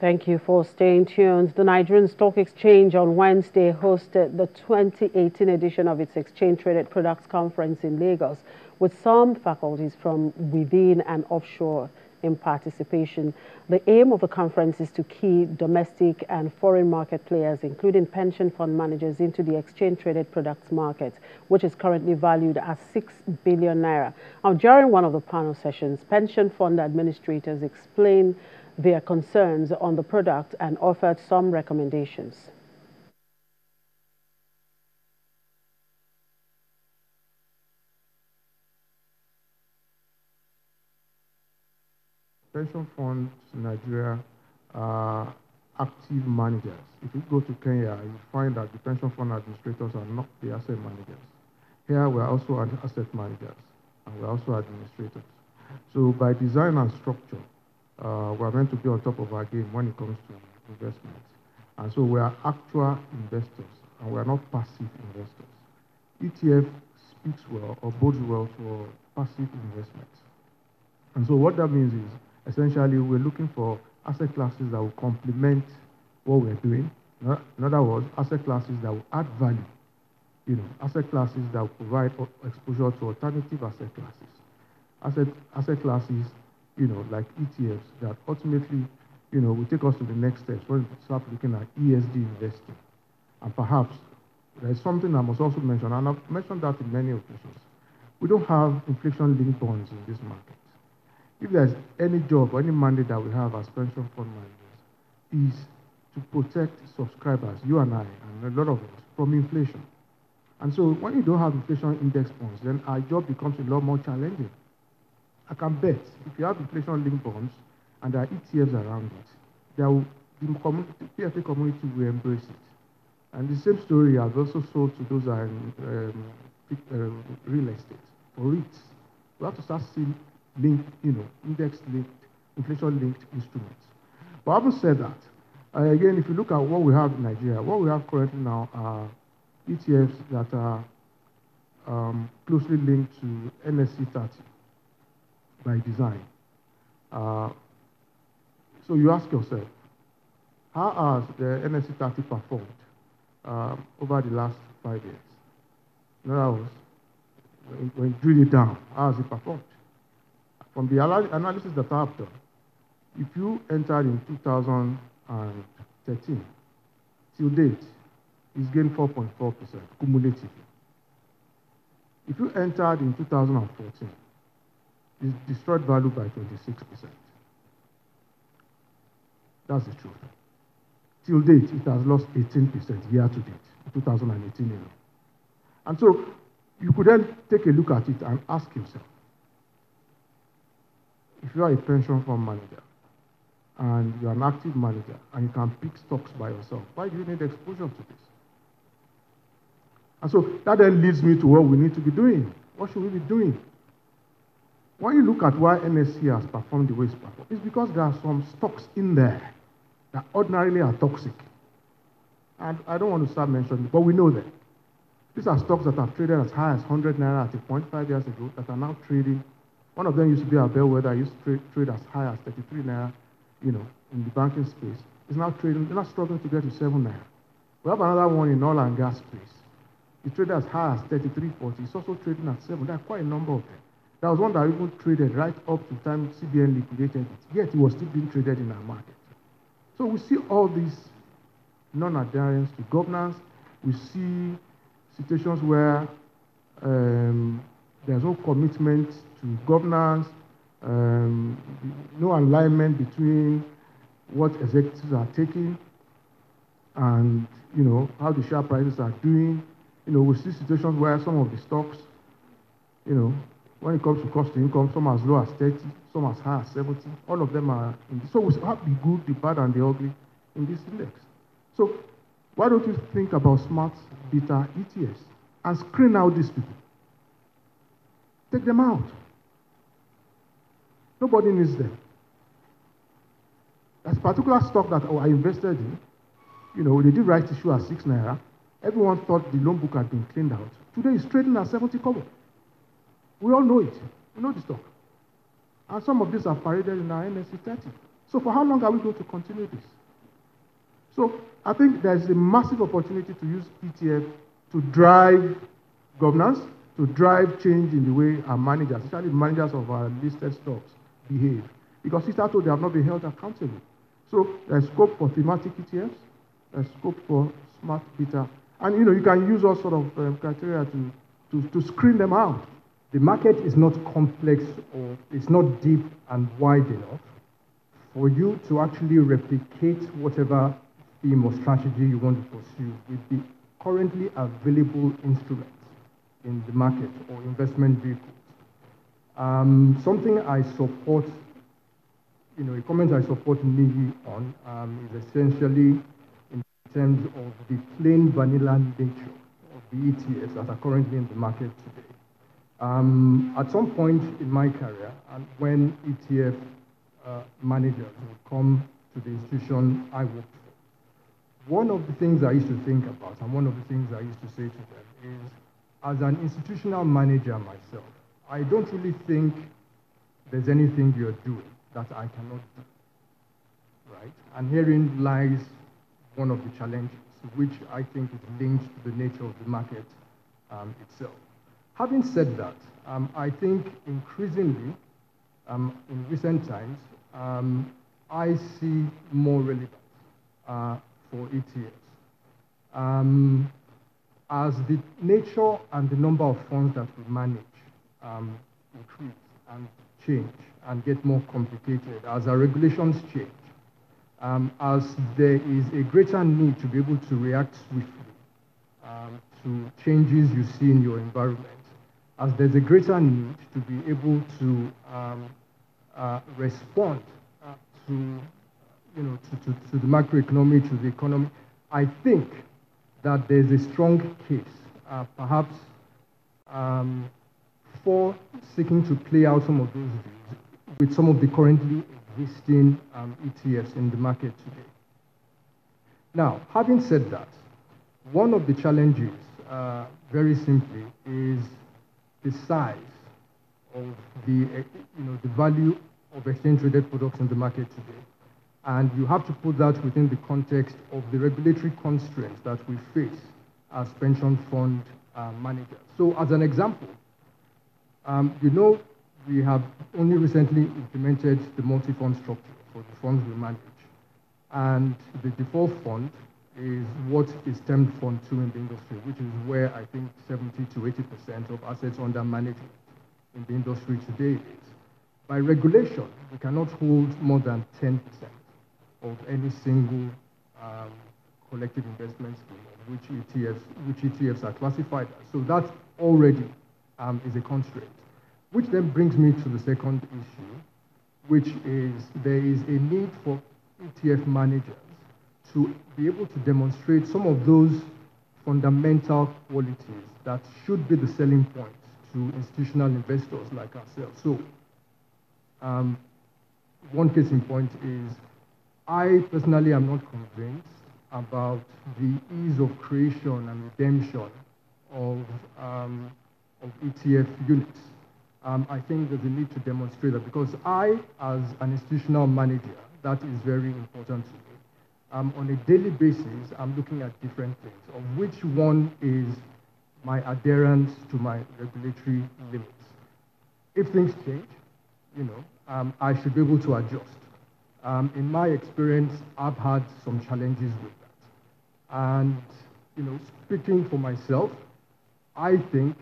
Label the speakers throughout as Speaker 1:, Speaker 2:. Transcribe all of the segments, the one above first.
Speaker 1: Thank you for staying tuned. The Nigerian Stock Exchange on Wednesday hosted the 2018 edition of its Exchange Traded Products Conference in Lagos, with some faculties from within and offshore in participation. The aim of the conference is to key domestic and foreign market players, including pension fund managers, into the exchange traded products market, which is currently valued at 6 billion naira. Now, during one of the panel sessions, pension fund administrators explained their concerns on the product and offered some recommendations.
Speaker 2: Pension funds in Nigeria are active managers. If you go to Kenya, you find that the pension fund administrators are not the asset managers. Here, we're also asset managers, and we're also administrators. So by design and structure, we're meant to be on top of our game when it comes to investments. And so we are actual investors, and we are not passive investors. ETF speaks well or bodes well for passive investments. And so what that means is, essentially, we're looking for asset classes that will complement what we're doing. In other words, asset classes that will add value. Asset classes that will provide exposure to alternative asset classes. Asset classes, like ETFs that ultimately, will take us to the next steps when we start looking at ESG investing. And perhaps there's something I must also mention, and I've mentioned that in many occasions. We don't have inflation-linked bonds in this market. If there's any job or any mandate that we have as pension fund managers, is to protect subscribers, you and I, and a lot of us, from inflation. And so when you don't have inflation index bonds, then our job becomes a lot more challenging. I can bet if you have inflation-linked bonds and there are ETFs around it, the PFA community will embrace it. And the same story I've also sold to those that are in real estate, for REITs. We have to start seeing linked, index-linked, inflation-linked instruments. But having said that, again, if you look at what we have in Nigeria, what we have currently now are ETFs that are closely linked to NSE 30 by design. So you ask yourself, how has the NSE 30 performed over the last 5 years? In other words, when you drill it down, how has it performed? From the analysis that I've done, if you entered in 2013, till date, it's gained 4.4% cumulatively. If you entered in 2014, it's destroyed value by 26%. That's the truth. Till date, it has lost 18% year to date, in 2018 alone. And so, you could then take a look at it and ask yourself, if you are a pension fund manager, and you're an active manager, and you can pick stocks by yourself, why do you need exposure to this? And so that then leads me to what we need to be doing. What should we be doing? When you look at why NSE has performed the way it's performed, it's because there are some stocks in there that ordinarily are toxic. And I don't want to start mentioning, but we know them. These are stocks that have traded as high as 100 naira at a point 5 years ago that are now trading. One of them used to be a bellwether, used to trade as high as 33 naira, in the banking space. It's now trading, they're not struggling to get to 7 naira. We have another one in oil and gas space. It traded as high as 33.40. It's also trading at 7. There are quite a number of them. There was one that even traded right up to the time CBN liquidated it, yet it was still being traded in our market. So we see all these non-adherence to governance. We see situations where there's no commitment to governance, no alignment between what executives are taking and how the share prices are doing. We see situations where some of the stocks, when it comes to cost to income, some as low as 30, some as high as 70. All of them are in this. So we have the good, the bad, and the ugly in this index. So why don't you think about smart beta ETFs and screen out these people? Take them out. Nobody needs them. There's a particular stock that I invested in. They did right issue at 6 naira. Everyone thought the loan book had been cleaned out. Today it's trading at 70 kobo. We all know it. We know the stock. And some of these are paraded in our NSE 30. So for how long are we going to continue this? So I think there's a massive opportunity to use ETF to drive governance, to drive change in the way our managers, especially managers of our listed stocks, behave. Because hitherto they have not been held accountable. So there's scope for thematic ETFs, there's scope for smart beta, and you can use all sort of criteria to screen them out.
Speaker 3: The market is not complex or it's not deep and wide enough for you to actually replicate whatever theme or strategy you want to pursue with the currently available instruments in the market or investment vehicles. Something I support, a comment I support Niji on is essentially in terms of the plain vanilla nature of the ETFs that are currently in the market today. At some point in my career, and when ETF managers would come to the institution I worked for, one of the things I used to think about, and one of the things I used to say to them is, as an institutional manager myself, I don't really think there's anything you're doing that I cannot do, right? And herein lies one of the challenges, which I think is linked to the nature of the market itself. Having said that, I think increasingly, in recent times, I see more relevance for ETFs. As the nature and the number of funds that we manage increase and change and get more complicated, as our regulations change, as there is a greater need to be able to react swiftly to changes you see in your environment, as there's a greater need to be able to respond to the macroeconomy, to the economy, I think that there's a strong case, perhaps, for seeking to play out some of those views with some of the currently existing ETFs in the market today. Now, having said that, one of the challenges, very simply, is the size of the value of exchange-traded products in the market today. And you have to put that within the context of the regulatory constraints that we face as pension fund managers. So as an example, we have only recently implemented the multi-fund structure for the funds we manage. And the default fund is what is termed Fund 2 in the industry, which is where I think 70 to 80% of assets under management in the industry today is. By regulation, we cannot hold more than 10% of any single collective investment scheme, which ETFs are classified as. So that already is a constraint, which then brings me to the second issue, which is there is a need for ETF managers to be able to demonstrate some of those fundamental qualities that should be the selling points to institutional investors like ourselves. So one case in point is, I personally am not convinced about the ease of creation and redemption of ETF units. I think there's a need to demonstrate that, because I, as an institutional manager, that is very important to me. On a daily basis, I'm looking at different things, of which one is my adherence to my regulatory limits. If things change, I should be able to adjust. In my experience, I've had some challenges with that. And, speaking for myself, I think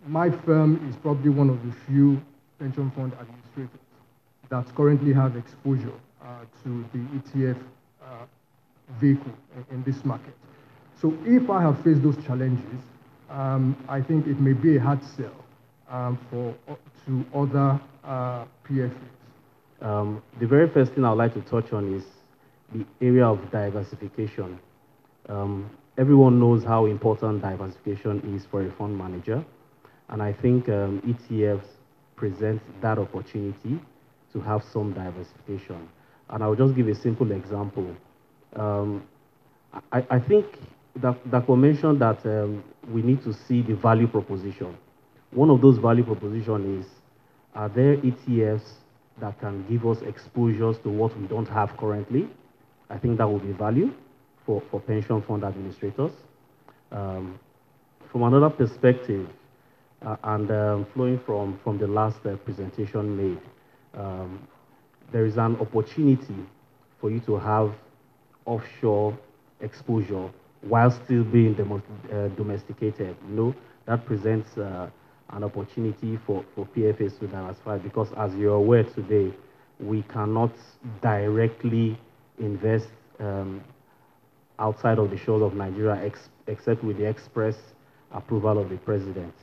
Speaker 3: my firm is probably one of the few pension fund administrators that currently have exposure to the ETF vehicle in this market. So if I have faced those challenges, I think it may be a hard sell to other PFAs.
Speaker 4: The very first thing I'd like to touch on is the area of diversification. Everyone knows how important diversification is for a fund manager, and I think ETFs present that opportunity to have some diversification. And I'll just give a simple example. I think that we mentioned that we need to see the value proposition. One of those value propositions is, are there ETFs that can give us exposures to what we don't have currently. I think that will be value for pension fund administrators. From another perspective, and flowing from the last presentation made, there is an opportunity for you to have offshore exposure while still being domesticated. That presents an opportunity for PFAs to diversify, because as you're aware today, we cannot directly invest outside of the shores of Nigeria except with the express approval of the president.